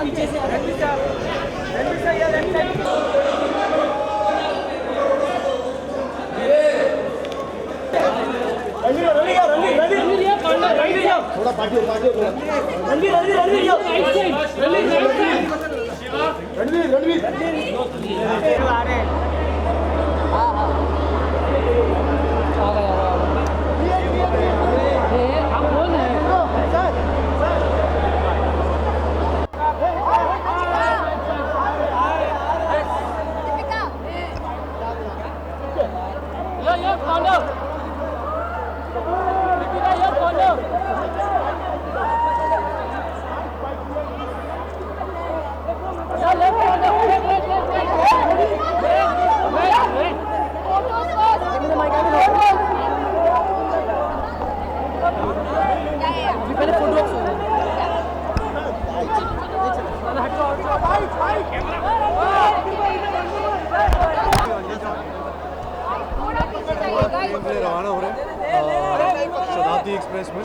पीछे से थोड़ा पार्टी रणवीर रवाना हो रहे हैं शताब्दी एक्सप्रेस में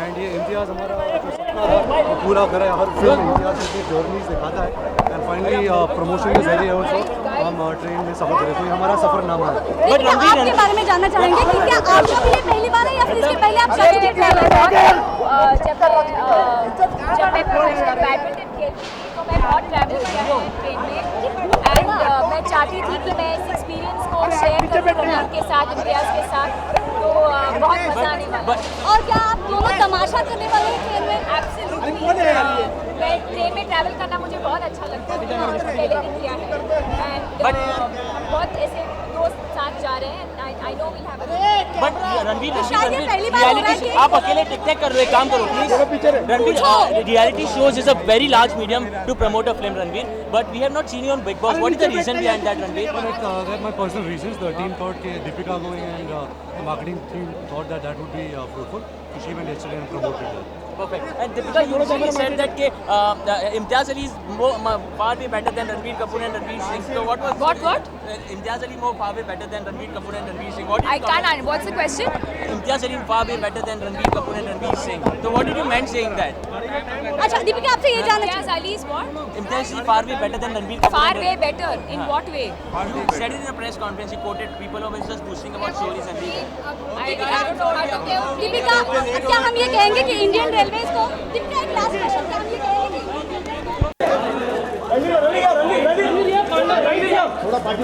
एंड ये इम्तियाज़ हमारा जो सपना था वो पूरा करे। हर फिल्म इम्तियाज़ की जर्नीज दिखाता है एंड फाइनली प्रमोशन के जरिए ऑल्सो हम ट्रेन में सफ़र करें, तो ये हमारा सफ़रनामा है। बट आपके बारे में जानना चाहेंगे कि क्या आपका भी ये पहली बार है या फिर इसके पहले आप शायद जब मैं बैडमिंटन खेलती थी तो मैं बहुत ट्रैवल किया है ट्रेन में एंड मैं चाहती थी कि मैं इस एक्सपीरियंस को शेयर करूँ रणवीर के साथ, इम्तियाज़ के साथ, तो बहुत मज़ा आने वाला है। और क्या आप दोनों तमाशा करने वाले हैं ट्रेन में? एब्सोल्युटली मैं ट्रेन में ट्रैवल करना मुझे बहुत अच्छा लगता है, मैंने पहले भी किया है एंड बहुत ऐसे दोस्त साथ जा रहे हैं and I know we have but Ranveer शायद ये पहली बार हो रहा है रियलिटी कि आप अकेले टिक टैक कर रहे हो, एक काम करो please Ranveer. Reality shows is a very large medium to promote a film, Ranveer, but we have not seen you on Big Boss. What is the reason behind that, Ranveer? There are my personal reasons. The team thought that Deepika going and the marketing team thought that that would be fruitful. So she went yesterday and promoted that. Perfect. And Deepika, you recently said that Imtiaz Ali is far way better than Ranveer Kapoor and Ranveer Singh. So What? Imtiaz Ali more far way better than Ranveer Kapoor and Ranveer Singh. What? I can't answer. What's the question? Imtiaz Ali far way better than Ranveer Kapoor and Ranveer Singh. So what did you mean saying that? अच्छा दीपिका आपसे ये जानना Imtiaz Ali is what? Imtiaz Ali far way better than Ranveer Kapoor. Far way better. In what way? You said it in a press conference. You quoted people who were just boosting about stories and I don't know how to tell. Deepika क्या हम ये कहेंगे कि Indian railways को, दीपिका एक last question, क्या हम ये कहेंगे कि थोड़ा पार्टी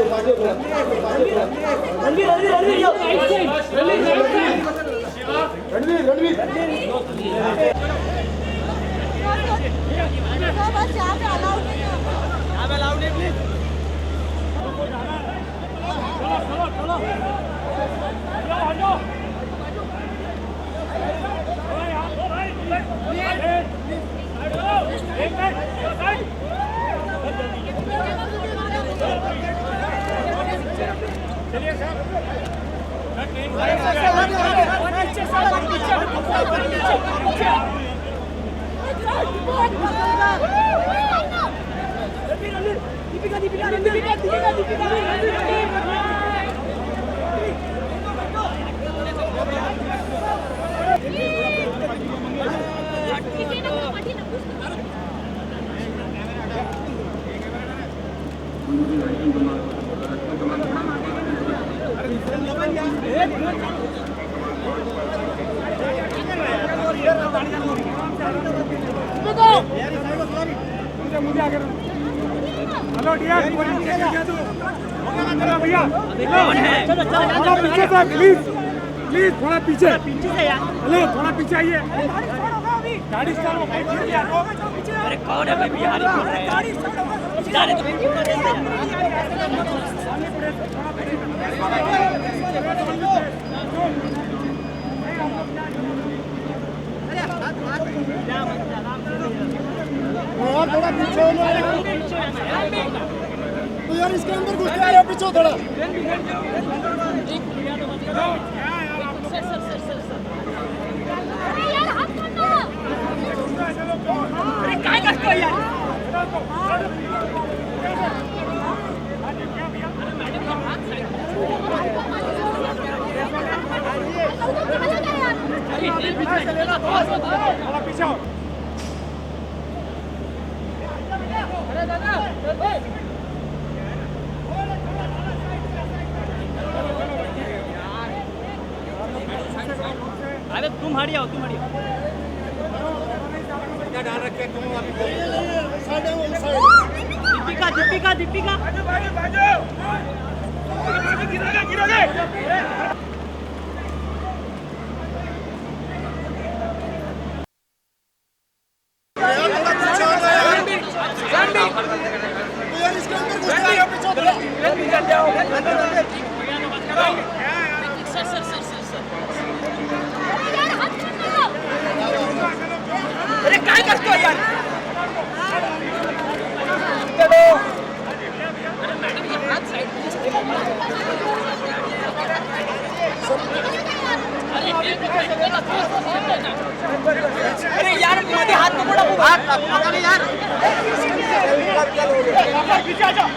रणवीर बस यहाँ पे अलाउड नहीं है। हेलो डियर, भैया थोड़ा पीछे से प्लीज थोड़ा पीछे हेलो थोड़ा पीछे आइए। गाड़ी स्टार्ट हो। अरे कौन है भाई, बिहारी बोल रहे यार थोड़ा पीछे हो तो यार इसके अंदर घुस रहे हो, पीछे थोड़ा। अरे काय करते हो यार? थोड़ा पीछे अरे तुम हट जाओ, तुम हट जाओ। क्या डाल रखे तुम अभी? दीपिका, दीपिका, दीपिका। गिरोगे। यार इसके अंदर घुस रहा है पीछे थोड़ा अरे काय करतो यार? अरे यार मध्ये हात पकडा, हात पकडा यार. पीछे आ जाओ.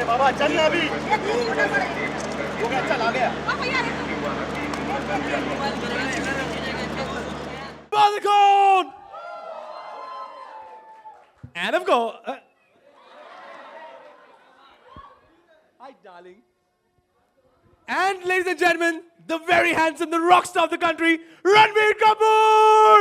बाबा चल ना अभी चल आ गया Balcon! And of course, hi, darling. And ladies and gentlemen, the very handsome, the rock star of the country, Ranbir Kapoor!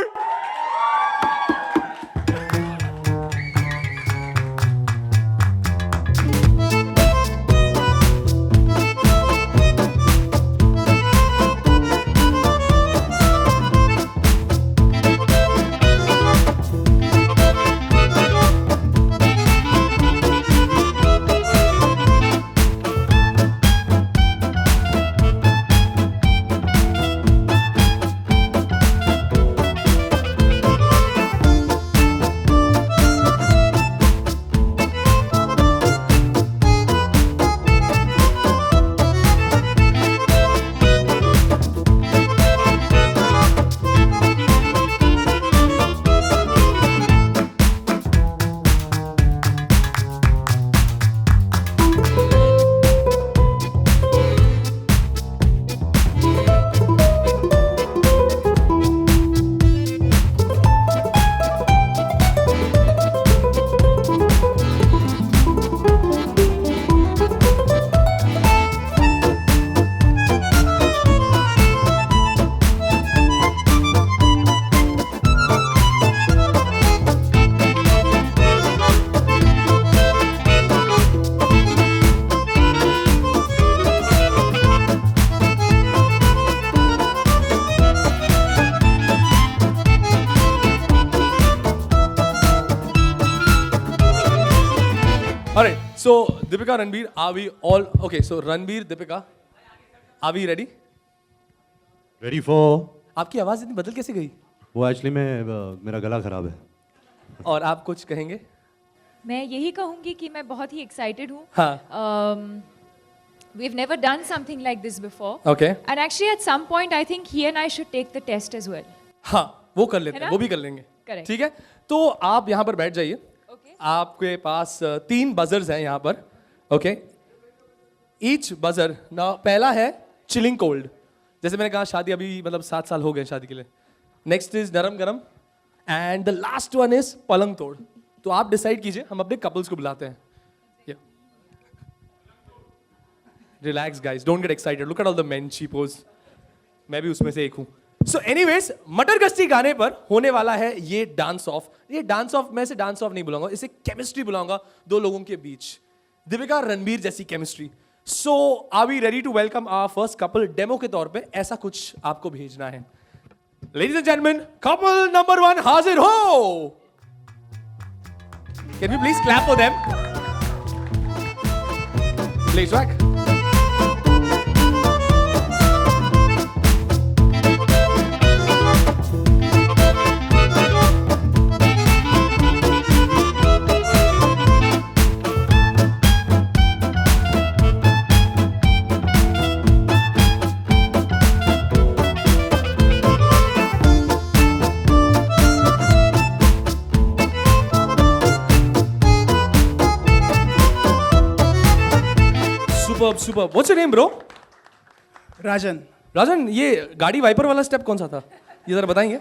Alright, so Deepika, Ranbir, are we all okay? So Ranbir, Deepika, are we ready? Ready for? आपकी आवाज इतनी बदल कैसे गई? वो actually में मेरा गला खराब है. और आप कुछ कहेंगे? मैं यही कहूँगी कि मैं बहुत ही एक्साइटेड हूँ. हाँ. We've never done something like this before. Okay. And actually at some point I think he and I should take the test as well. हाँ, वो कर लेते है हैं, ना? वो भी कर लेंगे. Correct. ठीक है? तो आप यहाँ पर बैठ जाइए. Okay. आपके पास 3 बजर्स हैं यहाँ पर. ओके. ईच बजर ना पहला है चिलिंग कोल्ड. जैसे मैंने कहा शादी अभी मतलब 7 साल हो गए शादी के लिए. नेक्स्ट इज नरम गरम and the last one is पलंग तोड़. तो आप डिसाइड कीजिए, हम अपने कपल्स को बुलाते हैं. Relax guys, don't get excited. Look at all the men cheapos. मैं भी उसमें से एक हूं. सो एनीवेज, मटर गश्ती गाने पर होने वाला है ये डांस ऑफ. ये डांस ऑफ, मैं इसे डांस ऑफ नहीं बुलाऊंगा, इसे केमिस्ट्री बुलाऊंगा दो लोगों के बीच. दीपिका रणबीर जैसी chemistry. So are we ready to welcome our first couple? Demo के तौर पे ऐसा कुछ आपको भेजना है. Ladies and gentleman, couple number 1 हाजिर हो. Can we please clap for them? Please back. Superb. What's your name, bro? Rajan. Rajan, ये गाड़ी वाइपर वाला स्टेप कौन सा था? ये जरा बताएंगे?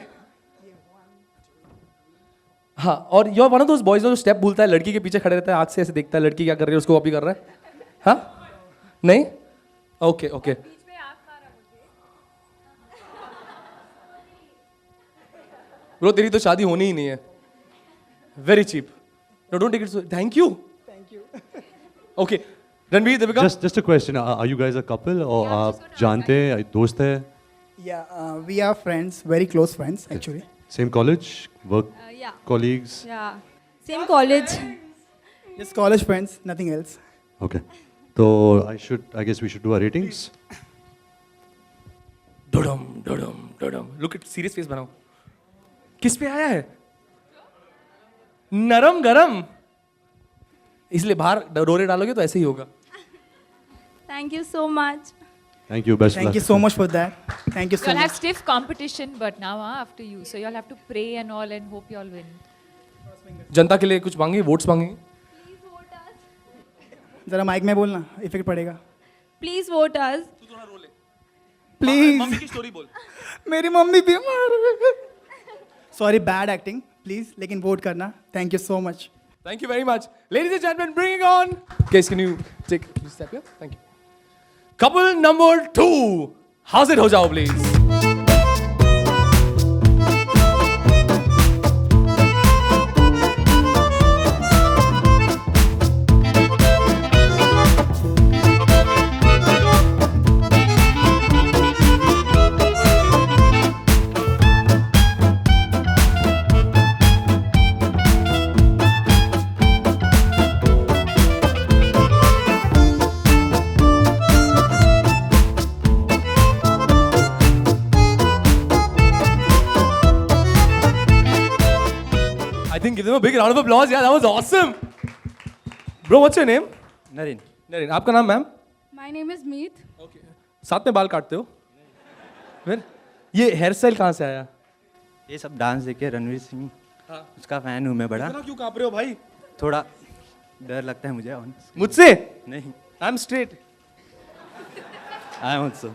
हाँ, और you are one of those boys जो स्टेप भूलता है, लड़की के पीछे खड़े रहता है, आँख से ऐसे देखता है लड़की क्या कर रही है, उसको कॉपी कर रहा है. हाँ, नहीं? Okay okay. ब्रो तेरी तो शादी होनी ही नहीं है. Very cheap. No don't take it. Thank you. Okay, Ranveer, Deepika. Just a question. Are you guys a couple or आप जानते हैं, दोस्त है? Yeah, we are friends, very close friends actually. Same college, work yeah. colleagues. Yeah. Same college. Just college friends, nothing else. Okay. So I guess we should do our ratings. डडम डडम डडम. Look at serious face बनाओ. किस पे आया है? नरम गरम. इसलिए बाहर रोले डालोगे तो ऐसे ही होगा. Thank you so much. Thank you. Best Thank luck. you so much for that. Thank you so You'll have much. stiff competition, but now after you, so you'll have to pray and all and hope you all win. जनता के लिए कुछ मांगे, votes मांगे. जरा mic में बोलना, effect पड़ेगा. Please vote us. Please. Mummy की स्टोरी बोल. मेरी मम्मी बीमार है. Sorry, bad acting. Please, लेकिन वोट करना. Thank you so much. Thank you very much. Ladies and gentlemen, bring it on. Guys, can you take a step here? Thank you. Couple number 2. Hazir ho jao, please. I think give them a big round of applause. Yeah, that was awesome. Bro, what's your name? Naren. Naren. आपका नाम ma'am? My name is Meet. Okay. साथ में बाल काटते हो? फिर ये hair style कहाँ से आया? ये सब डांस देख के रणवीर सिंह उसका फैन हूँ मैं बड़ा. इतना क्यों काँप रहे हो भाई? थोड़ा डर लगता है मुझे. मुझसे? नहीं, I'm straight. I am also.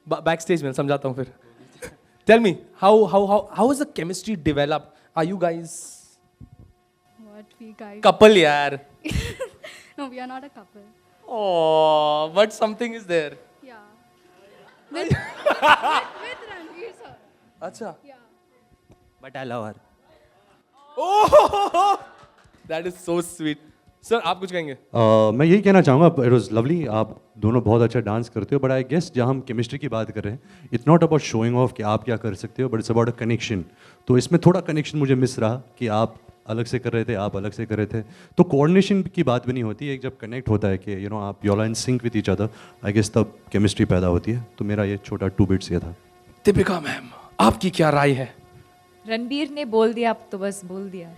Backstage में समझाता हूँ फिर. Tell me, how is the chemistry developed? Are you guys What we guys? couple यार? No, we are not a couple. Oh, but something is there. Yeah. With Ranveer sir. अच्छा. Yeah. But I love her. Oh, that is so sweet. Sir, आप कुछ कहेंगे? मैं यही कहना चाहूँगा, it was lovely. आप दोनों बहुत अच्छा डांस करते हो, बट आई गेस जहाँ हम केमिस्ट्री की बात कर रहे हैं, it's not about showing off कि आप क्या कर सकते हो, but it's about a connection. तो इसमें थोड़ा कनेक्शन मुझे मिस रहा कि आप अलग से कर रहे थे, आप अलग से कर रहे थे. तो कोऑर्डिनेशन की बात भी नहीं होती. एक जब कनेक्ट होता है कि आप you are in sync with each other, I guess तब केमिस्ट्री पैदा होती है. तो मेरा ये छोटा 2 बिट्स ये था. दीपिका मैम, आपकी क्या राय है? रणबीर ने बोल दिया, अब तो बस बोल दिया.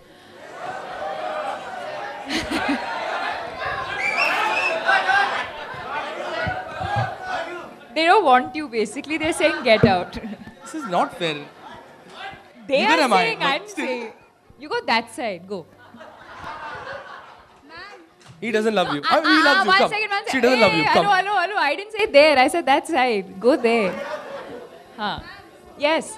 They don't want you basically. They're saying get out. This is not fair. They Neither are am I, saying, but I'm still. saying. You go that side. Go. He doesn't love you. He loves you. One Come. second. She doesn't love you. Come. Hello. I didn't say there. I said that side. Go there. Huh. Yes.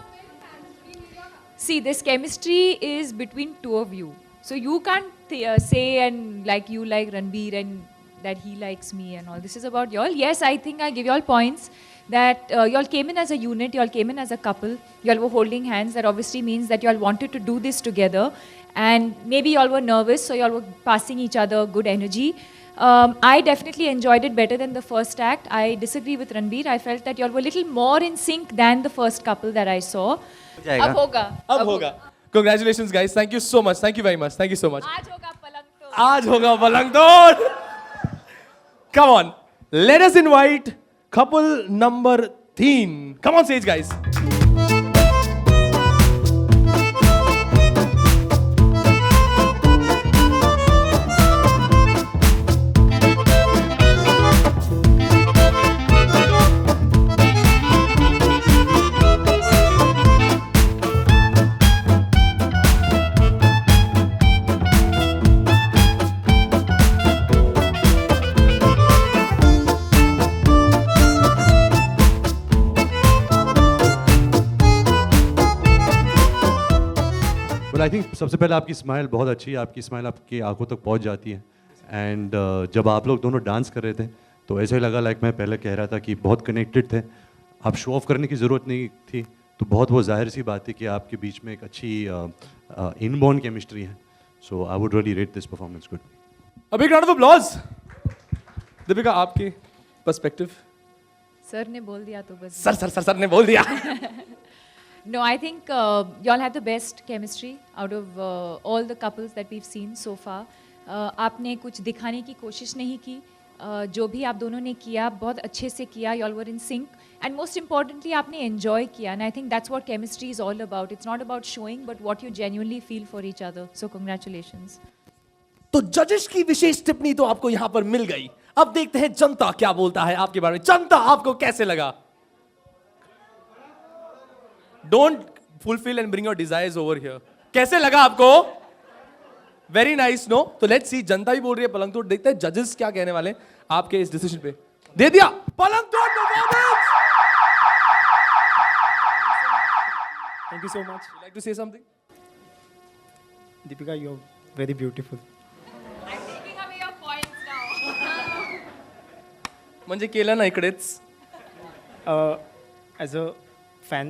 See, this chemistry is between two of you. So you can't say and like you like Ranbir and that he likes me and all. This is about y'all. Yes, I think I give y'all points that y'all came in as a unit, y'all came in as a couple, y'all were holding hands. That obviously means that y'all wanted to do this together. And maybe y'all were nervous, so y'all were passing each other good energy. I definitely enjoyed it better than the first act. I disagree with Ranbir. I felt that y'all were a little more in sync than the first couple that I saw. जाएगा. अब होगा. Congratulations, guys. Thank you so much. Thank you very much. Thank you so much. आज होगा पलंग तोड़. आज होगा पलंग तोड़. Come on. Let us invite couple number 3. Come on stage, guys. I think सबसे पहले आपकी स्माइल बहुत अच्छी है, आपकी स्माइल आपकी आंखों तक पहुंच जाती है। एंड जब आप लोग दोनों डांस कर रहे थे तो ऐसे लगा, लाइक मैं पहले कह रहा था, कि बहुत कनेक्टेड थे। आप शो ऑफ करने की ज़रूरत नहीं थी, तो बहुत वो जाहिर सी बात है कि आपके बीच में एक अच्छी इनबॉर्न केमिस्ट्री है। So I would really rate this performance good. A big round of applause. Deepika, आपके पर्सपेक्टिव। सर ने बोल दिया तो बस। सर ने बोल दिया। No, I think y'all have the best chemistry out of all the couples that we've seen so far. आपने कुछ दिखाने की कोशिश नहीं की। जो भी आप दोनों ने किया बहुत अच्छे से किया। Y'all were in sync and most importantly आपने enjoy किया and I think that's what chemistry is all about. It's not about showing but what you genuinely feel for each other. So congratulations. तो जजेस की विशेष टिप्पणी तो आपको यहां पर मिल गई। अब देखते हैं जनता क्या बोलता है आपके बारे में। जनता, आपको कैसे लगा? Don't fulfill and bring your desires over here. कैसे लगा आपको? Very nice, no? तो let's see, जनता भी बोल रही है पलंग तोड़। देखते हैं जजेस क्या कहने वाले आपके इस डिसीजन पे। दे दिया पलंग तोड़ performance. Thank you so much. You like to say something? Deepika, you're very beautiful. I'm taking away your points now. म्हणजे केलं ना इकडेच। As a fan,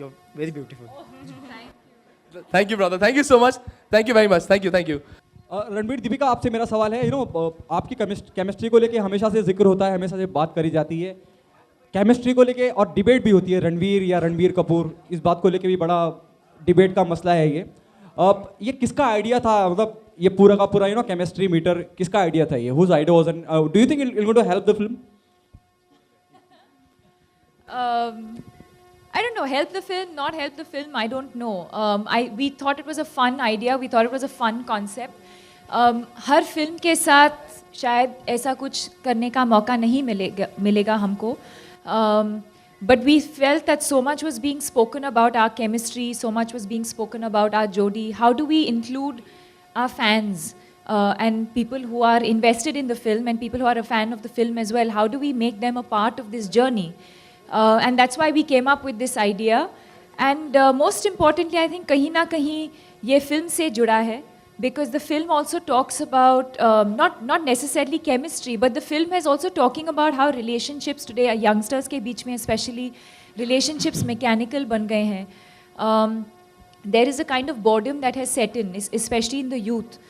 you're very beautiful. Thank you, brother. Thank you so much. Thank you very much. Thank you. Ranbir, Deepika, आपसे मेरा सवाल है, आपकी chemistry को लेके हमेशा से जिक्र होता है, हमेशा से बात करी जाती है, केमिस्ट्री को लेके, और डिबेट भी होती है रणवीर या रणबीर कपूर, इस बात को लेके भी बड़ा डिबेट का मसला है ये किसका आइडिया था? मतलब ये पूरा का पूरा केमिस्ट्री मीटर किसका आइडिया था? ये whose idea was, and do you think it will to help the film? I don't know, help the film, not help the film, I don't know. We thought it was a fun idea, we thought it was a fun concept. Her film के साथ शायद ऐसा कुछ करने का मौका नहीं मिलेगा हमको. But we felt that so much was being spoken about our chemistry, so much was being spoken about our Jodi. How do we include our fans and people who are invested in the film and people who are a fan of the film as well? How do we make them a part of this journey? And that's why we came up with this idea. And most importantly, I think kahin na kahin ye film se juda hai, because the film also talks about not necessarily chemistry, but the film is also talking about how relationships today, youngsters ke beech mein especially, relationships mechanical ban gaye hain. There is a kind of boredom that has set in, especially in the youth,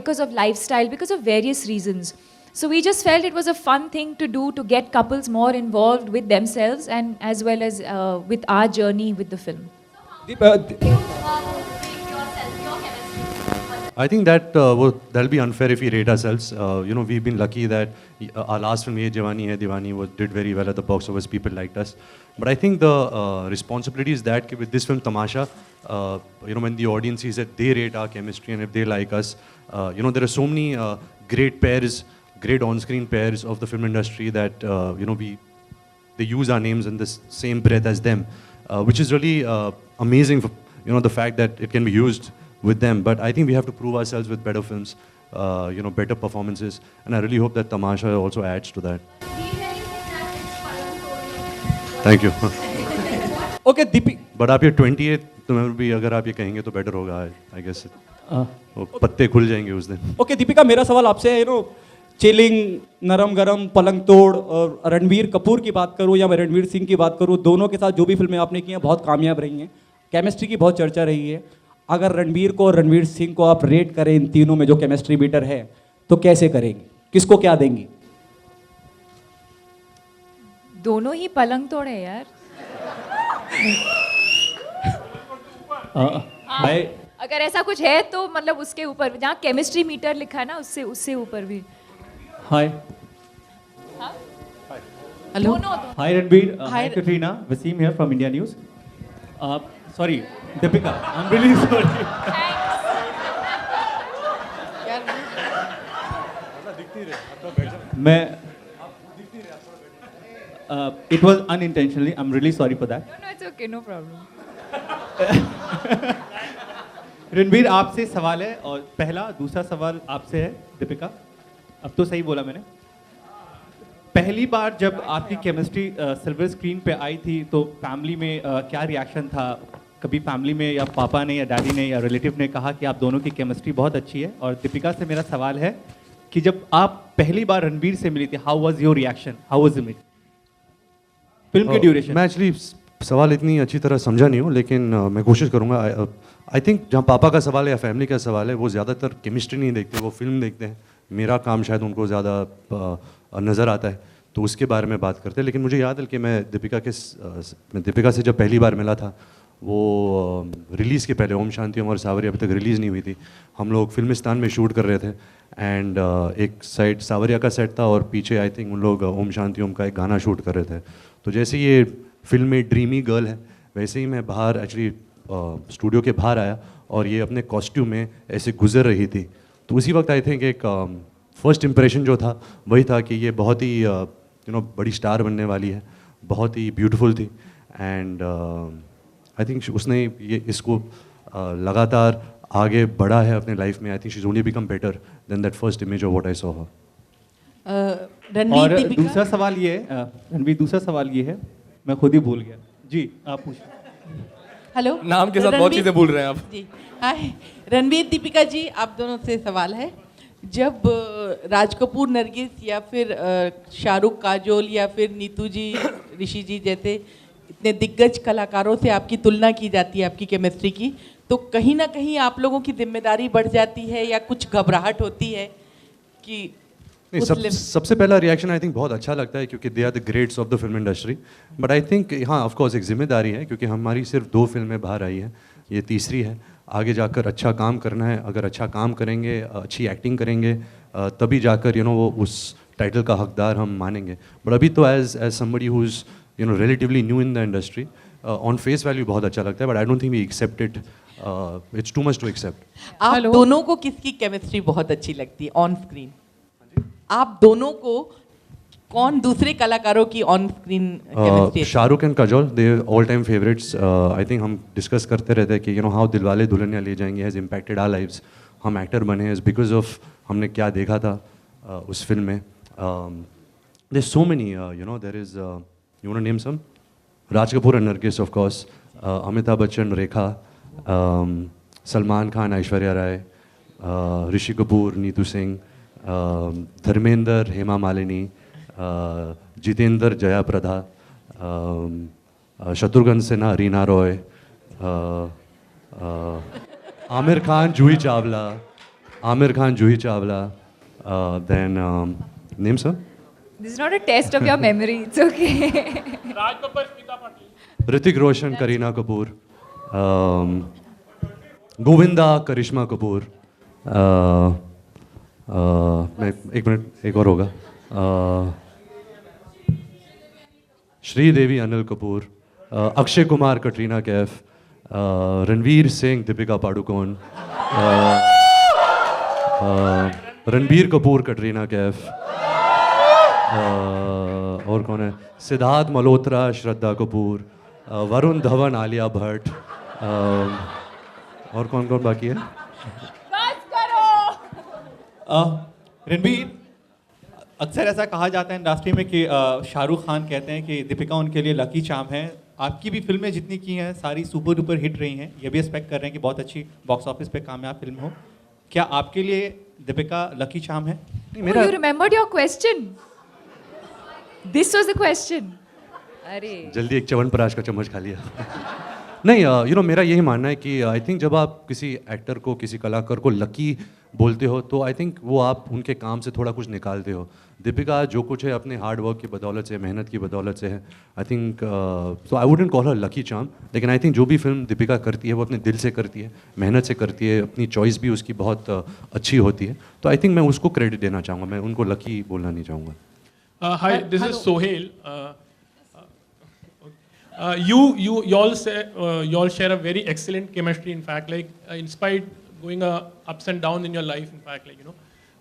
because of lifestyle, because of various reasons. So we just felt it was a fun thing to do to get couples more involved with themselves and as well as with our journey with the film. I think that that'll be unfair if we rate ourselves. We've been lucky that our last film, Ye Jawani Hai Diwani, did very well at the box office. People liked us. But I think the responsibility is that with this film, Tamasha, when the audience sees that they rate our chemistry and if they like us, there are so many great pairs, great on-screen pairs of the film industry that, they use our names in the same breath as them, which is really amazing for, the fact that it can be used with them. But I think we have to prove ourselves with better films, better performances, and I really hope that Tamasha also adds to that. Thank you. Okay, Deepika. But आप ये 28 में भी अगर आप ये कहेंगे तो better होगा, I guess. पत्ते खुल जाएंगे उस दिन. Okay, दीपिका, मेरा सवाल आपसे है, चिलिंग, नरम गरम, पलंग तोड़, और रणबीर कपूर की बात करूँ या मैं रणवीर सिंह की बात करूँ, दोनों के साथ जो भी फिल्में आपने की हैं बहुत कामयाब रही हैं, केमिस्ट्री की बहुत चर्चा रही है. अगर रणबीर को और रणवीर सिंह को आप रेट करें इन तीनों में जो केमिस्ट्री मीटर है, तो कैसे करेंगे? किसको क्या देंगी? दोनों ही पलंग तोड़े यार. अगर ऐसा कुछ है तो मतलब उसके ऊपर जहाँ केमिस्ट्री मीटर लिखा है ना, उससे ऊपर भी. Hi. Hello. Hi Ranbir. Hi Katrina. Wasim here from India News. Sorry Deepika, I am really sorry. मैं it was unintentionally. I'm really sorry for that. No, it's okay, no problem. Ranbir, आपसे सवाल है और पहला दूसरा सवाल आपसे है दीपिका. अब तो सही बोला मैंने. पहली बार जब आपकी केमिस्ट्री सिल्वर स्क्रीन पे आई थी तो फैमिली में क्या रिएक्शन था? कभी फैमिली में या पापा ने या डैडी ने या रिलेटिव ने कहा कि आप दोनों की केमिस्ट्री बहुत अच्छी है, और दीपिका से मेरा सवाल है कि जब आप पहली बार रणवीर से मिली थी, how was your reaction, how was it film के ड्यूरेशन? मैं एक्चुअली सवाल इतनी अच्छी तरह समझा नहीं हूँ, लेकिन मैं कोशिश करूँगा. आई थिंक जहाँ पापा का सवाल है या फैमिली का सवाल है, वो ज़्यादातर केमिस्ट्री नहीं देखते, वो फिल्म देखते हैं. मेरा काम शायद उनको ज़्यादा नज़र आता है, तो उसके बारे में बात करते हैं. लेकिन मुझे याद है कि मैं दीपिका से जब पहली बार मिला था, वो रिलीज़ के पहले, ओम शांति ओम और सावरिया अभी तक रिलीज़ नहीं हुई थी. हम लोग फिल्मिस्तान में शूट कर रहे थे, एंड एक साइड सावरिया का सेट था और पीछे आई थिंक उन लोग ओम शांति ओम का एक गाना शूट कर रहे थे. तो जैसे ये फिल्म में ड्रीमी गर्ल है, वैसे ही मैं बाहर एक्चुअली स्टूडियो के बाहर आया और ये अपने कॉस्ट्यूम में ऐसे गुजर रही थी. तो उसी वक्त आई थिंक एक फर्स्ट इम्प्रेशन जो था वही था कि ये बहुत ही बड़ी स्टार बनने वाली है, बहुत ही ब्यूटीफुल थी. एंड आई थिंक उसने ये इसको लगातार आगे बढ़ा है अपने लाइफ में. I think she is only become better than that first image of what I saw her. और दूसरा सवाल ये है, रणवीर, दूसरा सवाल ये है, मैं खुद ही भूल गया जी, आप पूछिए. हेलो, नाम के साथ बहुत चीज़ें भूल रहे हैं आप. जी हाय रणवीर, दीपिका जी, आप दोनों से सवाल है. जब राज कपूर, नरगिस या फिर शाहरुख, काजोल या फिर नीतू जी, ऋषि जी जैसे इतने दिग्गज कलाकारों से आपकी तुलना की जाती है आपकी केमिस्ट्री की, तो कहीं ना कहीं आप लोगों की जिम्मेदारी बढ़ जाती है या कुछ घबराहट होती है कि नहीं, सबसे पहला रिएक्शन आई थिंक बहुत अच्छा लगता है क्योंकि they are the greats of the film industry. But I think हाँ, ऑफ कोर्स एक जिम्मेदारी है क्योंकि हमारी सिर्फ 2 फिल्में बाहर आई हैं, ये तीसरी है. आगे जाकर अच्छा काम करना है. अगर अच्छा काम करेंगे, अच्छी एक्टिंग करेंगे, तभी जाकर वो उस टाइटल का हकदार हम मानेंगे. बट अभी तो as somebody who is relatively new in the industry, on face value बहुत अच्छा लगता है. But I don't think we accept it, it's too much to accept. आप दोनों को किसकी केमिस्ट्री बहुत अच्छी लगती है ऑन स्क्रीन? आप दोनों को कौन दूसरे कलाकारों की on screen chemistry? Shahrukh and Kajol, they all time favourites. I think हम डिस्कस करते रहते हैं कि how Dilwale Dulhania Le Jayenge has impacted our lives. हम एक्टर बने इज बिकॉज ऑफ हमने क्या देखा था उस फिल्म में. There so many there is, you want to name some? Raj Kapoor and Nargis of course, Amitabh Bachchan, Rekha, Salman Khan, Aishwarya Rai, Rishi Kapoor, Neetu Singh, Dharmendra, Hema Malini, Jeetendra, Jaya Prada, Shatrughan Sinha, Reena Roy, Aamir Khan, Juhi Chawla, then name sir. This is not a test of your memory. It's okay. Raj Kapoor, Smita Patil, Hrithik Roshan, Kareena Kapoor, Govinda, करिश्मा कपूर, मैं एक मिनट, एक और होगा, श्रीदेवी, अनिल कपूर, अक्षय कुमार, कटरीना कैफ, रणवीर सिंह, दीपिका पाडुकोन, रणबीर कपूर, कटरीना कैफ, और कौन है, सिद्धार्थ मल्होत्रा, श्रद्धा कपूर, वरुण धवन, आलिया भट्ट, और कौन कौन बाकी है? रणवीर, अक्सर ऐसा कहा जाता है इंडस्ट्री में कि शाहरुख खान कहते हैं कि दीपिका उनके लिए लकी चार्म है. आपकी भी फिल्में जितनी की हैं सारी सुपर डुपर हिट रही हैं. ये भी एक्सपेक्ट कर रहे हैं कि बहुत अच्छी बॉक्स ऑफिस पे कामयाब फिल्म हो. क्या आपके लिए दीपिका लकी चार्म है? Oh, you remembered your question. This was the question. अरे जल्दी एक च्यवनप्राश का चम्मच खा लिया. नहीं, मेरा यही मानना है कि आई थिंक जब आप किसी एक्टर को, किसी कलाकार को लकी बोलते हो तो आई थिंक वो आप उनके काम से थोड़ा कुछ निकालते हो. दीपिका जो कुछ है अपने हार्ड वर्क की बदौलत से, मेहनत की बदौलत से है. I think so I wouldn't call her lucky charm, लेकिन आई थिंक जो भी फिल्म दीपिका करती है वो अपने दिल से करती है, मेहनत से करती है, अपनी चॉइस भी उसकी बहुत अच्छी होती है. तो आई थिंक मैं उसको क्रेडिट देना चाहूँगा, मैं उनको लकी बोलना नहीं चाहूँगा. Hi, this is Sohail. You all share a very excellent chemistry. In fact, in spite going ups and downs in your life, in fact,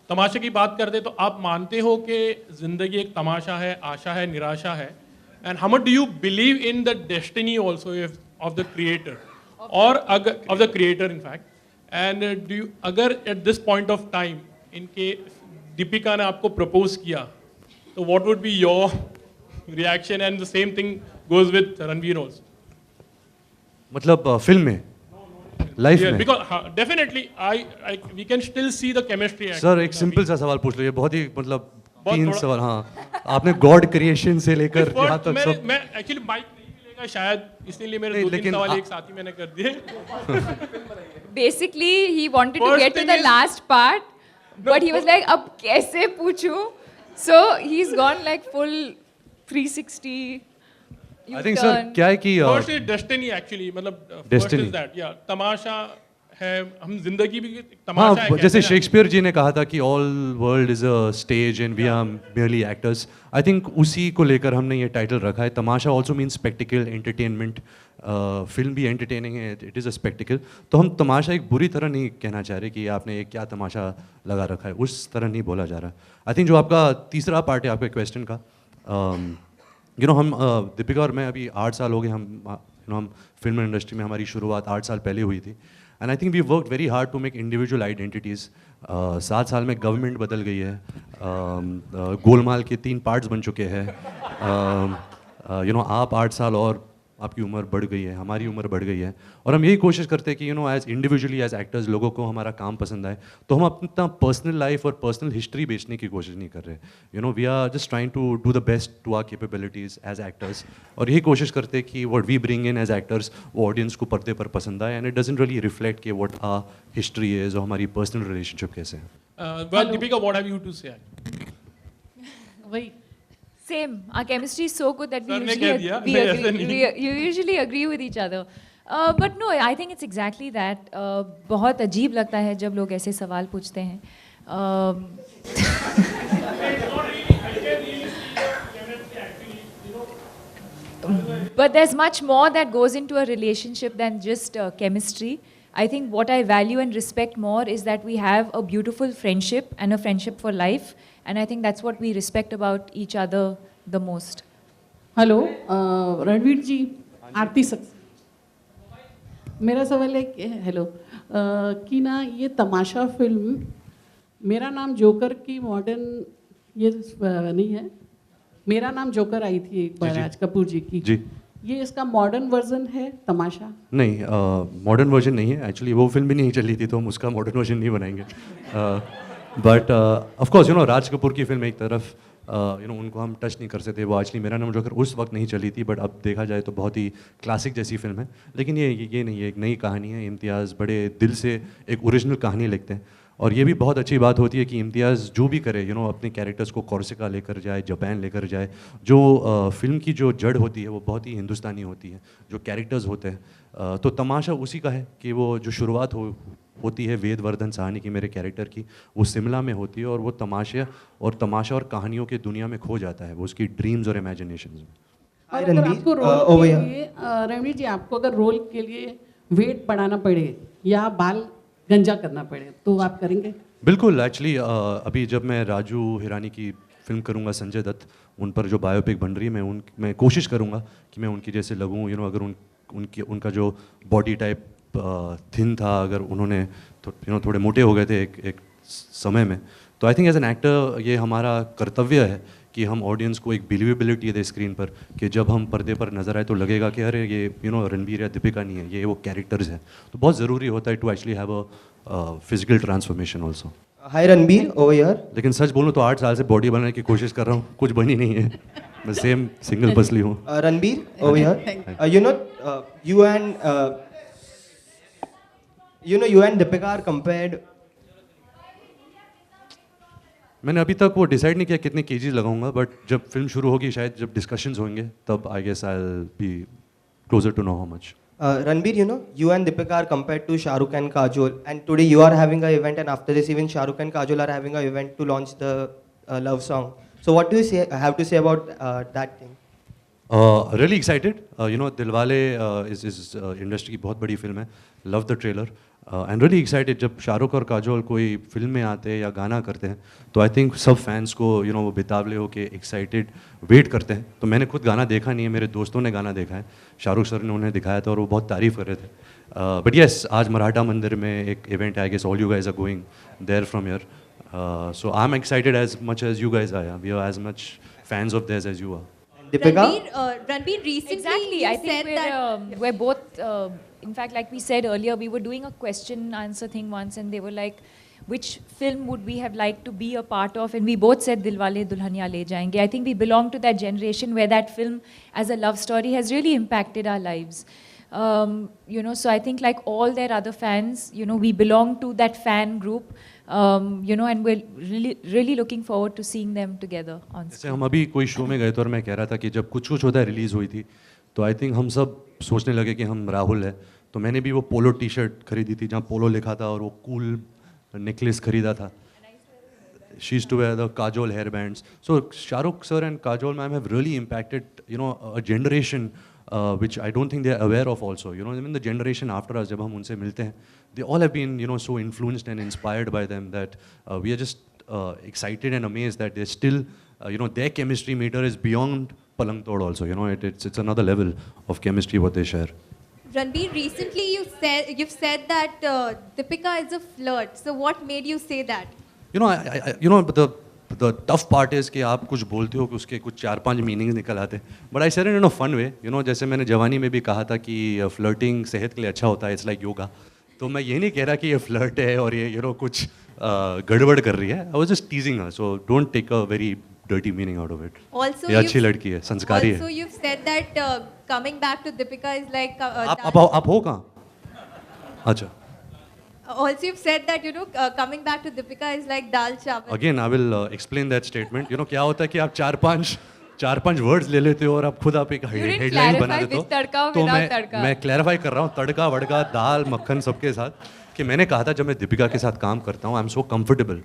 तमाशे की बात करते तो आप मानते हो कि जिंदगी एक तमाशा है, आशा है, निराशा है. And how much do you believe in the destiny also of the creator, or of the creator, in fact? And do you, अगर at this point of time, इनके दीपिका ने आपको propose किया, so what would be your reaction? And the same thing goes with Ranveer also. मतलब film में, life Yeah, में? because definitely, we can still see the chemistry. Sir एक simple सा सवाल पूछ लो, ये बहुत ही मतलब बहुत 3 थोड़ा- सवाल। हाँ, आपने गॉड क्रिएशन से लेकर यहाँ तक सब। मैं एक्चुअली माइक नहीं मिलेगा शायद, इसलिए मेरे नहीं, 2-3 लेकिन सवाल आ- एक साथ ही मैंने कर दिए। Basically, he wanted to First get to thing the is- last part, but he was like, "अब कैसे पूछूं?" So he's gone like full 360. I think sir क्या है कि First is destiny actually, मतलब first Destiny. is that, yeah, तमाशा है, हम जिंदगी भी तमाशा है हाँ, कहते जैसे हैं ना। शेक्सपियर जी ने कहा था कि all world is a stage and we are merely actors. I think उसी को लेकर हमने ये टाइटल रखा है। Tamasha also mean spectacle, entertainment. Film भी एंटरटेनिंग है, इट इज़ अ स्पेक्टिकल। तो हम तमाशा एक बुरी तरह नहीं कहना चाह रहे कि आपने ये क्या तमाशा लगा रखा है, उस तरह नहीं बोला जा रहा। आई थिंक जो आपका तीसरा पार्ट है आपके क्वेश्चन का, हम दीपिका और मैं अभी 8 साल हो गए, हम फिल्म इंडस्ट्री में हमारी शुरुआत 8 साल पहले हुई थी। And I think we work very hard to make individual identities. 7 साल में गवर्नमेंट बदल गई है, गोलमाल के 3 पार्ट्स बन चुके हैं। आप 8 साल और आपकी उम्र बढ़ गई है, हमारी उम्र बढ़ गई है, और हम यही कोशिश करते हैं कि एज इंडिविजुअली एज एक्टर्स लोगों को हमारा काम पसंद आए। तो हम अपना पर्सनल लाइफ और पर्सनल हिस्ट्री बेचने की कोशिश नहीं कर रहे। We are just trying to do the best to our capabilities as actors, और यही कोशिश करते हैं कि what we bring in as actors वो ऑडियंस को पर्दे पर पसंद आए, and it doesn't really reflect कि व्हाट आवर हिस्ट्री इज और हमारी पर्सनल रिलेशनशिप कैसे है। Well, Deepika, what have you to say? वही Same. Our chemistry is so good that we Sir ने usually कह दिया, we नहीं, agree. ऐसा नहीं। You usually agree with each other. But no, I think it's exactly that. बहुत अजीब लगता है जब लोग ऐसे सवाल पूछते हैं. But there's much more that goes into a relationship than just chemistry. I think what I value and respect more is that we have a beautiful friendship and a friendship for life. And I think that's what we respect about each other the most. Hello Ranveer ji, Aarti Saxena. मेरा सवाल है कि hello कि ना ये तमाशा film, मेरा नाम joker की मॉडर्न ये नहीं है, मेरा नाम जोकर आई थी एक बार राज कपूर जी की जी। ये इसका मॉडर्न वर्जन है तमाशा? नहीं, मॉडर्न वर्जन नहीं है एक्चुअली, वो फिल्म भी नहीं चली थी तो हम उसका मॉडर्न वर्जन नहीं बनाएंगे। But of course Raj Kapoor की फिल्म एक तरफ उनको हम टच नहीं कर सकते। वो एक्चुअली मेरा नाम जोकर उस वक्त नहीं चली थी, बट अब देखा जाए तो बहुत ही क्लासिक जैसी फिल्म है। लेकिन ये नहीं है, एक नई कहानी है। इम्तियाज़ बड़े दिल से एक ओरिजिनल कहानी लिखते हैं, और ये भी बहुत अच्छी बात होती है कि इम्तियाज़ जो भी करे अपने कैरेक्टर्स को कोर्सिका लेकर जाए, जापान लेकर जाए। जो फिल्म की जो जड़ होती है वो बहुत ही हिंदुस्तानी होती है, जो कैरेक्टर्स होते हैं। तो तमाशा उसी का है कि वो जो शुरुआत होती है वेदवर्धन सहानी की, मेरे कैरेक्टर की, वो शिमला में होती है, और वो तमाशा और कहानियों के दुनिया में खो जाता है, वो उसकी ड्रीम्स और इमेजिनेशंस में। और अगर आपको रोल के लिए रणवीर जी, आपको अगर रोल के लिए वेट बढ़ाना पड़े या बाल गंजा करना पड़े तो आप करेंगे? बिल्कुल। एक्चुअली अभी जब मैं राजू हिरानी की फिल्म करूंगा, संजय दत्त, उन पर जो बायोपिक बन रही है, मैं कोशिश करूंगा कि मैं उनकी जैसे लगूं। अगर उनका जो बॉडी टाइप थिन था, अगर उन्होंने थोड़े मोटे हो गए थे एक समय में, तो I think as an actor ये हमारा कर्तव्य है कि हम ऑडियंस को एक बिलीवेबिलिटी दे स्क्रीन पर, कि जब हम पर्दे पर नजर आए तो लगेगा कि अरे ये रणबीर या दीपिका नहीं है, ये वो कैरेक्टर्स हैं। तो बहुत ज़रूरी होता है to actually have a physical transformation also. Hi Ranbir, over here. लेकिन सच बोलूँ तो 8 साल से बॉडी बनाने की कोशिश कर रहा हूँ, कुछ बनी नहीं है, मैं सेम सिंगल पसली हूँ। Ranbir, over here. You and Deepika are compared. मैंने अभी तक वो डिसाइड नहीं किया कितने केजीज लगाऊंगा, बट जब फिल्म शुरू होगी, शायद जब डिस्कशंस होंगे, तब I guess I will be closer to know how much. Ranbir, you and Deepika are compared to Shah Rukh and Kajol, and today you are having an event, and after this even Shah Rukh and Kajol are having an event to launch the love song. So what do you have to say about that thing? Really excited. Dilwale इस industry की बहुत बड़ी film है। Love the trailer and really excited. जब शाहरुख और काजोल कोई film में आते हैं या गाना करते हैं, तो आई थिंक सब फैंस को वो बेताबले हो के एक्साइटेड वेट करते हैं। तो मैंने खुद गाना देखा नहीं है, मेरे दोस्तों ने गाना देखा है, शाहरुख सर ने उन्हें दिखाया था और वो बहुत तारीफ़ कर रहे थे। बट येस, आज मराठा मंदिर में एक इवेंट है, I guess all you guys are going there from here, so I am excited as much as you guys are. We are as much fans of theirs as you are. Deepika? Ranveer, recently Exactly. you I think said we're both, in fact, like we said earlier, we were doing a question answer thing once, and they were like, which film would we have liked to be a part of? And we both said Dilwale Dulhaniya Le Jayenge. I think we belong to that generation where that film as a love story has really impacted our lives. You know, so I think like all their other fans, you know, we belong to that fan group, you know, and we're really looking forward to seeing them together on जैसे हम अभी कोई show में गए थे और मैं कह रहा था कि जब कुछ कुछ होता है रिलीज़ हुई थी तो आई थिंक हम सब सोचने लगे कि हम राहुल है, तो मैंने भी वो पोलो टी शर्ट खरीदी थी जहाँ पोलो लिखा था और वो कूल नेकलेस खरीदा था. She used to wear the Kajol hair bands. So Shahrukh sir and Kajol ma'am have really impacted, you know, a generation which I don't think they are aware of also. You know, I mean the generation after us, जब हम उनसे मिलते हैं, they all have been, you know, so influenced and inspired by them that we are just excited and amazed that they're still, you know, their chemistry meter is beyond Palang Tod also. You know, it's another level of chemistry what they share. Ranveer, recently you've said that Deepika is a flirt. So what made you say that? You know, you know, the tough part is कि आप कुछ बोलते हो कि उसके कुछ 4-5 meanings निकल आते हैं. But I said it in a fun way. You know, जैसे मैंने जवानी में भी कहा था कि फ्लर्टिंग सेहत के लिए अच्छा होता है. It's like yoga. तो मैं ये नहीं कह रहा कि ये फ्लर्ट है और ये, you know, कुछ गड़बड़ कर रही है. I was just teasing her. So don't take a very dirty meaning out of it. Also, ये अच्छी लड़की है, संस्कारी है. Also, you've said that coming back to Deepika is like. आप हो कहाँ? अच्छा. Also, you've said that, you know, coming back to Deepika is like dal chawal. Again, I will explain that statement. You know, क्या होता है कि आप 4-5 words ले लेते हो और आप खुद आप एक हेडलाइन बना देते हो. तो मैं क्लैरिफाई कर रहा हूँ तड़का वड़का दाल मक्खन सबके साथ कि मैंने कहा था जब मैं दीपिका के साथ काम करता हूँ I am so comfortable,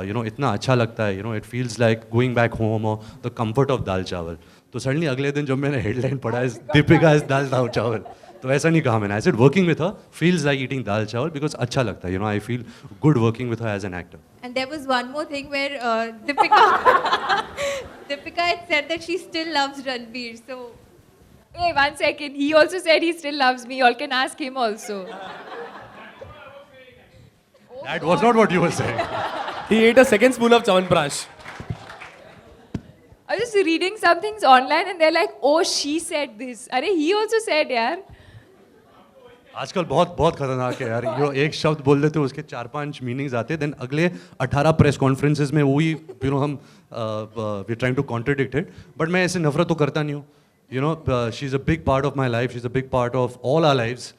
you know, इतना अच्छा लगता है, you no, it feels like going back home और द कंफर्ट ऑफ दाल चावल. तो सडनली अगले दिन जब मैंने हेडलाइन पढ़ा इज दीपिका इज दाल चावल, तो ऐसा नहीं कहा मैंने. I said working with her feels like eating dal chawal because अच्छा लगता है. You know, I feel good working with her as an actor. And there was one more thing where Deepika had said that she still loves Ranveer. So, hey, 1 second. He also said he still loves me. You all can ask him also. That was not what you were saying. He ate a second spoon of Chyawanprash. I was just reading some things online and they're like, oh, she said this. Arey, he also said, yaar. आजकल बहुत खतरनाक है यार. यो एक शब्द बोल देते हो उसके 4-5 मीनिंग्स आते हैं. देन अगले 18 प्रेस कॉन्फ्रेंसेस में वही, यू नो, हम we trying to contradict it. But मैं ऐसे नफरत तो करता नहीं हूँ. You know, she is a big part of my life. She is a big part of all our lives.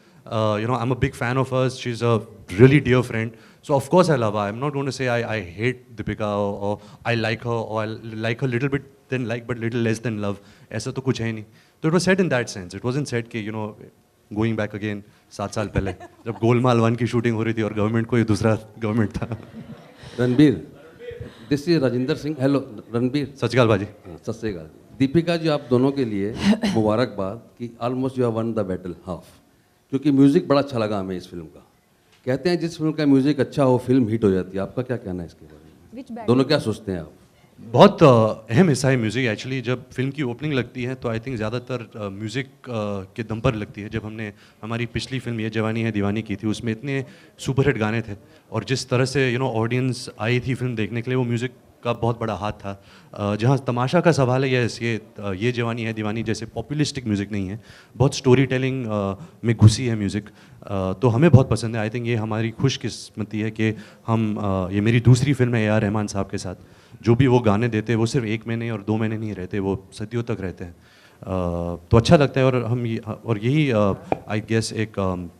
You know, I'm a big fan of hers. She's a really dear friend. So of course I love her. I'm not going to say I hate Deepika or I like her or I like her little bit than like but little less than love. ऐसा तो कुछ है नहीं. So it was said in that sense. It wasn't said कि, you know, going back again 7 साल पहले जब गोलमाल 1 की शूटिंग हो रही थी और गवर्नमेंट कोई दूसरा गवर्नमेंट था. Ranbir, this is Rajendra Singh. Hello Ranbir. सत श्री अकाल भाजी. सत श्री अकाल. दीपिका जी, आप दोनों के लिए मुबारकबाद कि almost you have one the battle half, क्योंकि म्यूजिक बड़ा अच्छा लगा हमें इस फिल्म का. कहते हैं जिस फिल्म का म्यूजिक अच्छा हो फिल्म हिट हो जाती है. आपका क्या कहना है इसके बारे में? दोनों क्या सोचते हैं आप? बहुत अहम हिस्सा है म्यूज़िक एक्चुअली. जब फिल्म की ओपनिंग लगती है तो आई थिंक ज़्यादातर म्यूज़िक के दम पर लगती है. जब हमने हमारी पिछली फिल्म ये जवानी है दीवानी की थी उसमें इतने सुपरहिट गाने थे और जिस तरह से, यू नो, ऑडियंस आई थी फिल्म देखने के लिए, वो म्यूज़िक का बहुत बड़ा हाथ था. जहाँ तमाशा का सवाल है, ये जवानी है दीवानी जैसे पॉपुलिस्टिक म्यूज़िक नहीं है, बहुत स्टोरी टेलिंग में घुसी है म्यूज़िक. तो हमें बहुत पसंद है. आई थिंक ये हमारी खुशकिस्मती है कि हम ये मेरी दूसरी फिल्म है A.R. रहमान साहब के साथ. जो भी वो गाने देते हैं वो सिर्फ 1 महीने और 2 महीने नहीं रहते, वो सदियों तक रहते हैं. तो अच्छा लगता है और हम यही आई गेस एक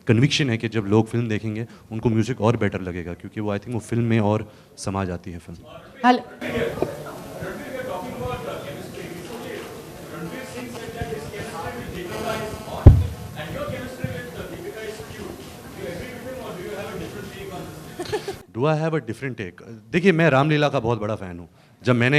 कन्विक्शन है कि जब लोग फिल्म देखेंगे उनको म्यूज़िक और बेटर लगेगा क्योंकि वो आई थिंक वो फिल्म में और समा जाती है फिल्म. Do I have a different take? देखिए, मैं रामलीला का बहुत बड़ा फ़ैन हूँ. जब मैंने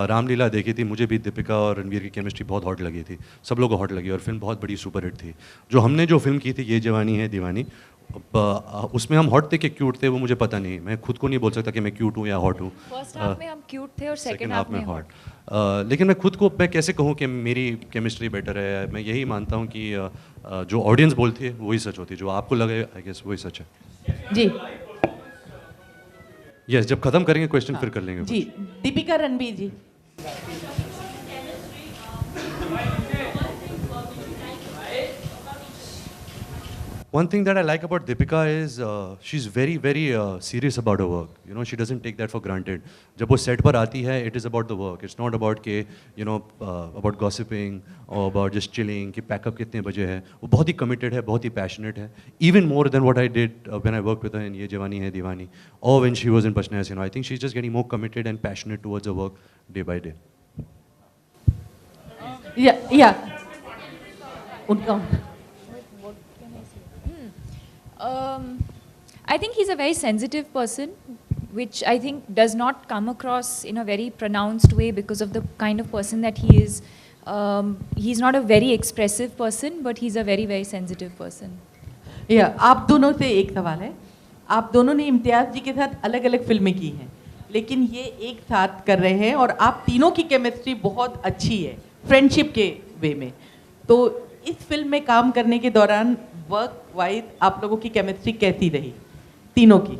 रामलीला देखी थी मुझे भी दीपिका और रणवीर की केमिस्ट्री बहुत हॉट लगी थी. सब लोगों को हॉट लगी और फिल्म बहुत बड़ी सुपरहिट थी. जो हमने जो फिल्म की थी ये जवानी है दीवानी, उसमें हम हॉट थे कि क्यूट थे वो मुझे पता नहीं. मैं खुद को नहीं बोल सकता कि मैं क्यूट हूँ या हॉट हूँ. फर्स्ट हाफ में हम क्यूट थे और सेकंड हाफ में हॉट. लेकिन मैं खुद को मैं कैसे कहूँ कि मेरी केमिस्ट्री बेटर है. मैं यही मानता हूँ कि जो ऑडियंस बोलती है वही सच होती है. जो आपको लगे आई गेस वही सच है. जी यस, जब खत्म करेंगे क्वेश्चन फिर कर लेंगे. जी, दीपिका रणबीर जी. One thing that I like about Deepika is she's very, very serious about her work. You know, she doesn't take that for granted. जब वो set पर आती है, it is about the work. It's not about के, you know, about gossiping or about just chilling. कि pack up कितने बजे है. वो बहुत ही committed है, बहुत ही passionate है. Even more than what I did when I worked with her in ये जवानी है दीवानी, or when she was in Pashna Hasina. I think she's just getting more committed and passionate towards her work day by day. Yeah. उनका I think he's a very sensitive person, which I think does not come across in a very pronounced way because of the kind of person that he is. He's not a very expressive person, but he's a very, very sensitive person. आप दोनों से एक सवाल है. आप दोनों ने इम्तियाज़ जी के साथ अलग अलग फिल्में की हैं, लेकिन ये एक साथ कर रहे हैं और आप तीनों की केमिस्ट्री बहुत अच्छी है फ्रेंडशिप के वे में. तो इस फिल्म में काम करने के दौरान वर्क वाइज आप लोगों की केमिस्ट्री कैसी रही, तीनों की?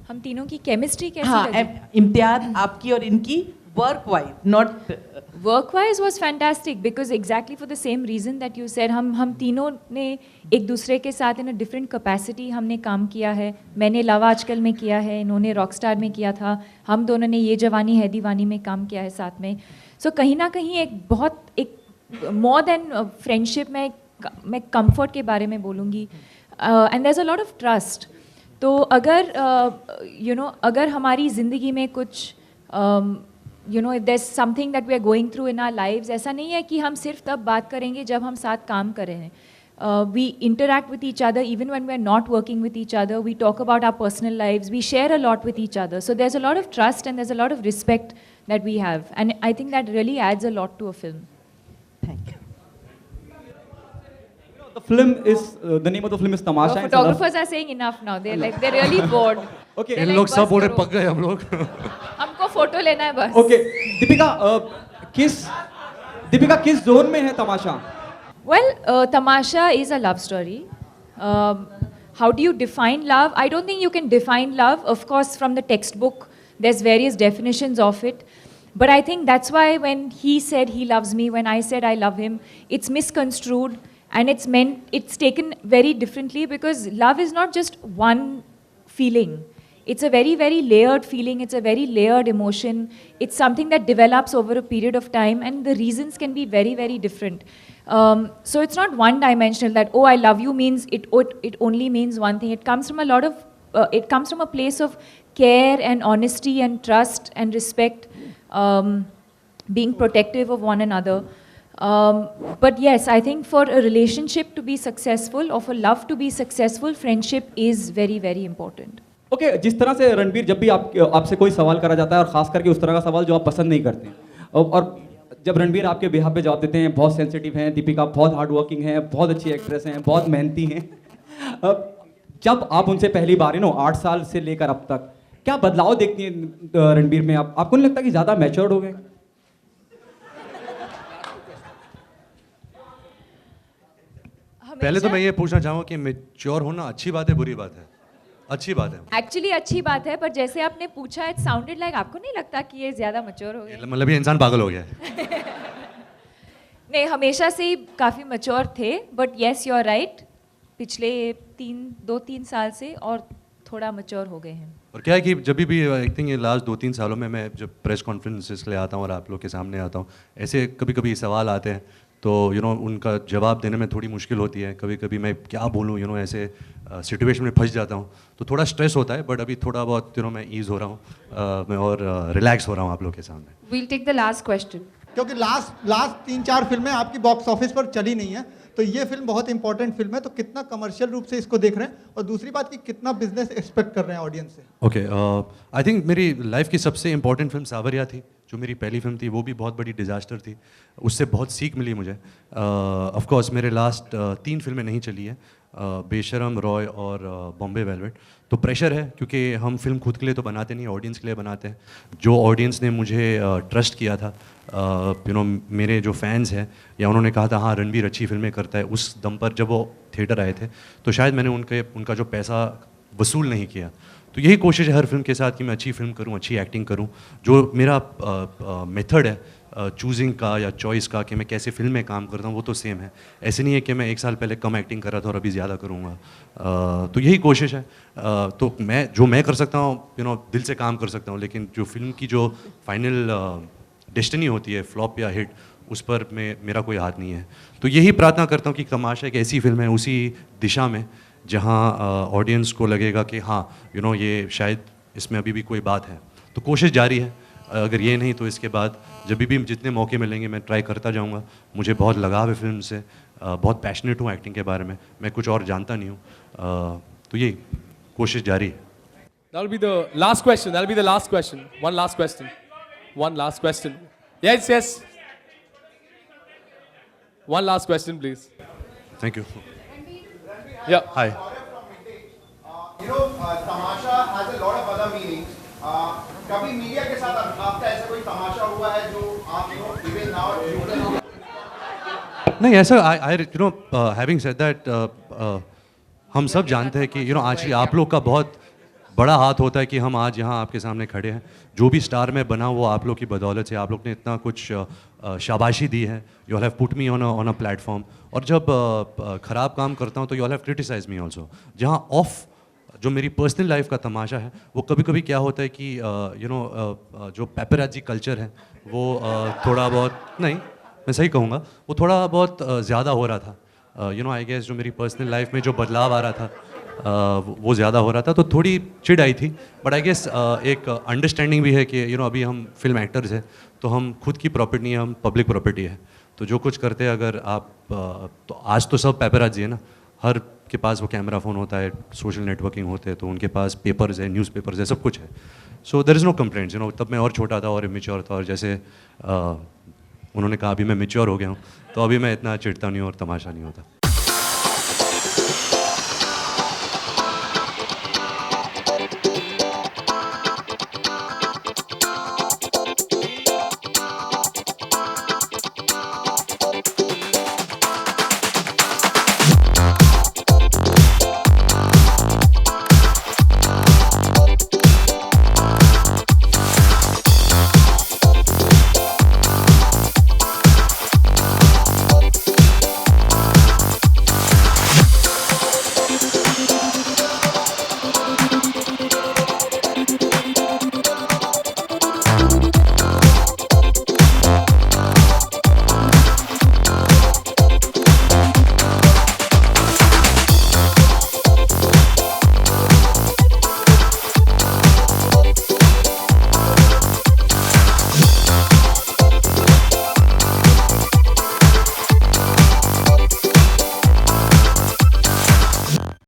हम तीनों की केमिस्ट्री कैसी हाँ, रही? इम्तियाज़ आपकी और इनकी work wise, not work wise was fantastic because exactly for the same reason that you said. हम तीनों ने एक दूसरे के साथ इन अ डिफरेंट कैपेसिटी हमने काम किया है. मैंने लव आजकल में किया है, इन्होंने रॉकस्टार में किया था, हम दोनों ने ये जवानी है दीवानी में काम किया है साथ में. सो कहीं ना कहीं एक मोर देन फ्रेंडशिप में मैं कंफर्ट के बारे में बोलूँगी. And there is a lot of trust. तो अगर अगर हमारी ज़िंदगी में कुछ if there's something that we are going through in our lives, ऐसा नहीं है कि हम सिर्फ तब बात करेंगे जब हम साथ काम कर रहे हैं. We interact with each other even when we are not working with each other. We talk about our personal lives. We share a lot with each other. So there's a lot of trust and there's a lot of respect that we have. And I think that really adds a lot to a film. Thank you. The film is the name of the film is Tamasha. The photographers are saying enough now. They're really bored. Okay. इन लोग सब बोले पक गए हम लोग. हमको photo लेना है बस. Okay. दीपिका किस जोन में है तमाशा? Well, Tamasha is a love story. How do you define love? I don't think you can define love. Of course, from the textbook, there's various definitions of it. But I think that's why when he said he loves me, when I said I love him, it's misconstrued and it's taken very differently because love is not just one feeling. It's a very, very layered feeling. It's a very layered emotion. It's something that develops over a period of time and the reasons can be very, very different. So it's not one-dimensional that, oh, I love you means it only means one thing. It comes from it comes from a place of care and honesty and trust and respect, being protective of one another. But yes, I think for a relationship to be successful or for love to be successful, friendship is very, very important. Okay, जिस तरह से रणबीर जब भी आपसे कोई सवाल करा जाता है और खास करके उस तरह का सवाल जो आप पसंद नहीं करते हैं और जब रणबीर आपके बिहाफ पे जवाब देते हैं, बहुत सेंसिटिव हैं, दीपिका बहुत हार्ड वर्किंग है, बहुत अच्छी एक्ट्रेस हैं, बहुत मेहनती हैं, जब आप उनसे पहली बार 8 साल से लेकर अब तक क्या बदलाव देखती हैं रणबीर में? आपको नहीं लगता कि ज़्यादा मैच्योर्ड हो गए? पहले तो मैं ये पूछना चाहूँगा कि मैच्योर होना अच्छी बात है बुरी बात है? अच्छी बात है. एक्चुअली अच्छी बात है, पर जैसे आपने पूछा इट साउंडेड लाइक आपको नहीं लगता कि ये ज्यादा मैच्योर हो गए? मतलब ये इंसान पागल हो गया है. नहीं, हमेशा से ही काफ़ी मैच्योर थे, but yes you are right, पिछले 2-3 साल से और थोड़ा मैच्योर हो गए हैं. और क्या है कि जब भी आई थिंक ये लास्ट 2-3 सालों में मैं जब प्रेस कॉन्फ्रेंसेस के लिए आता हूँ और आप लोग के सामने आता हूँ, ऐसे कभी कभी सवाल आते हैं तो उनका जवाब देने में थोड़ी मुश्किल होती है. कभी कभी मैं क्या बोलूँ ऐसे सिचुएशन में फंस जाता हूँ तो थोड़ा स्ट्रेस होता है. बट अभी थोड़ा बहुत मैं ईज हो रहा हूँ, मैं और रिलैक्स हो रहा हूँ आप लोग के सामने. We'll take the last question. क्योंकि लास्ट 3-4 फिल्में आपकी बॉक्स ऑफिस पर चली नहीं है, तो ये फिल्म बहुत इंपॉर्टेंट फिल्म है, तो कितना कमर्शियल रूप से इसको देख रहे हैं और दूसरी बात कि कितना बिजनेस एक्सपेक्ट कर रहे हैं ऑडियंस से? ओके, आई थिंक मेरी लाइफ की सबसे इंपॉर्टेंट फिल्म सावरिया थी, जो मेरी पहली फिल्म थी. वो भी बहुत बड़ी डिजास्टर थी, उससे बहुत सीख मिली मुझे. ऑफ कोर्स मेरे लास्ट 3 फिल्में नहीं चली है, बेशरम, रॉय और बॉम्बे वेलवेट. तो प्रेशर है क्योंकि हम फिल्म खुद के लिए तो बनाते नहीं, ऑडियंस के लिए बनाते हैं. जो ऑडियंस ने मुझे ट्रस्ट किया था, मेरे जो फैंस हैं, या उन्होंने कहा था हाँ रणबीर अच्छी फिल्में करता है, उस दम पर जब वो थिएटर आए थे तो शायद मैंने उनका जो पैसा वसूल नहीं किया. तो यही कोशिश है हर फिल्म के साथ कि मैं अच्छी फिल्म करूं, अच्छी एक्टिंग करूं. जो मेरा मेथड है चूजिंग का या चॉइस का कि मैं कैसे फिल्म में काम करता हूँ वो तो सेम है। ऐसे नहीं है कि मैं 1 साल पहले कम एक्टिंग कर रहा था और अभी ज़्यादा करूँगा। तो यही कोशिश है। तो मैं कर सकता हूँ दिल से काम कर सकता हूँ, लेकिन जो फिल्म की जो फाइनल डेस्टिनी होती है, फ्लॉप या हिट, उस पर मेरा कोई हाथ नहीं है। तो यही प्रार्थना करता हूँ कि तमाशा एक ऐसी फिल्म है उसी दिशा में जहाँ ऑडियंस को लगेगा कि हाँ ये शायद इसमें अभी भी कोई बात है। तो कोशिश जारी है। अगर ये नहीं तो इसके बाद जब भी जितने मौके मिलेंगे मैं ट्राई करता जाऊँगा। मुझे बहुत लगाव है फिल्म से, बहुत पैशनेट हूँ एक्टिंग के बारे में, मैं कुछ और जानता नहीं हूँ। तो ये कोशिश जारी है। That'll be the last question. That'll be the last question. One last question. One last question. Yes, yes. One last question, please. Thank you. Yeah. Hi. Tamasha has a lot of other meanings. कभी media के साथ आपका ऐसा कोई तमाशा हुआ है जो आप even now नहीं ऐसा हैविंग सेड दैट हम सब जानते हैं कि आज आप लोग का बहुत बड़ा हाथ होता है कि हम आज यहाँ आपके सामने खड़े हैं। जो भी स्टार में बना वो आप लोग की बदौलत से। आप लोग ने इतना कुछ शाबाशी दी है। You all have put me on a platform. और जब ख़राब काम करता हूँ तो you all have criticise me also. जहाँ ऑफ जो मेरी पर्सनल लाइफ का तमाशा है वो कभी कभी क्या होता है कि जो पेपराजी कल्चर है वो थोड़ा बहुत, नहीं मैं सही कहूँगा, वो थोड़ा बहुत ज़्यादा हो रहा था। आई गेस जो मेरी पर्सनल लाइफ में जो बदलाव आ रहा था वो ज़्यादा हो रहा था, तो थोड़ी चिढ़ आई थी। बट आई गेस एक अंडरस्टैंडिंग भी है कि अभी हम फिल्म एक्टर्स हैं तो हम खुद की प्रॉपर्टी नहीं है, हम पब्लिक प्रॉपर्टी है। तो जो कुछ करते हैं अगर आप तो आज तो सब पेपराजी है ना, हर के पास वो कैमरा फ़ोन होता है, सोशल नेटवर्किंग होते हैं, तो उनके पास पेपर्स है, न्यूज़पेपर्स है, सब कुछ है। So there is no complaints. तब मैं और छोटा था और इमेच्योर था, और जैसे उन्होंने कहा अभी मैं मेच्योर हो गया हूँ तो अभी मैं इतना चिढ़ता नहीं हूँ और तमाशा नहीं होता।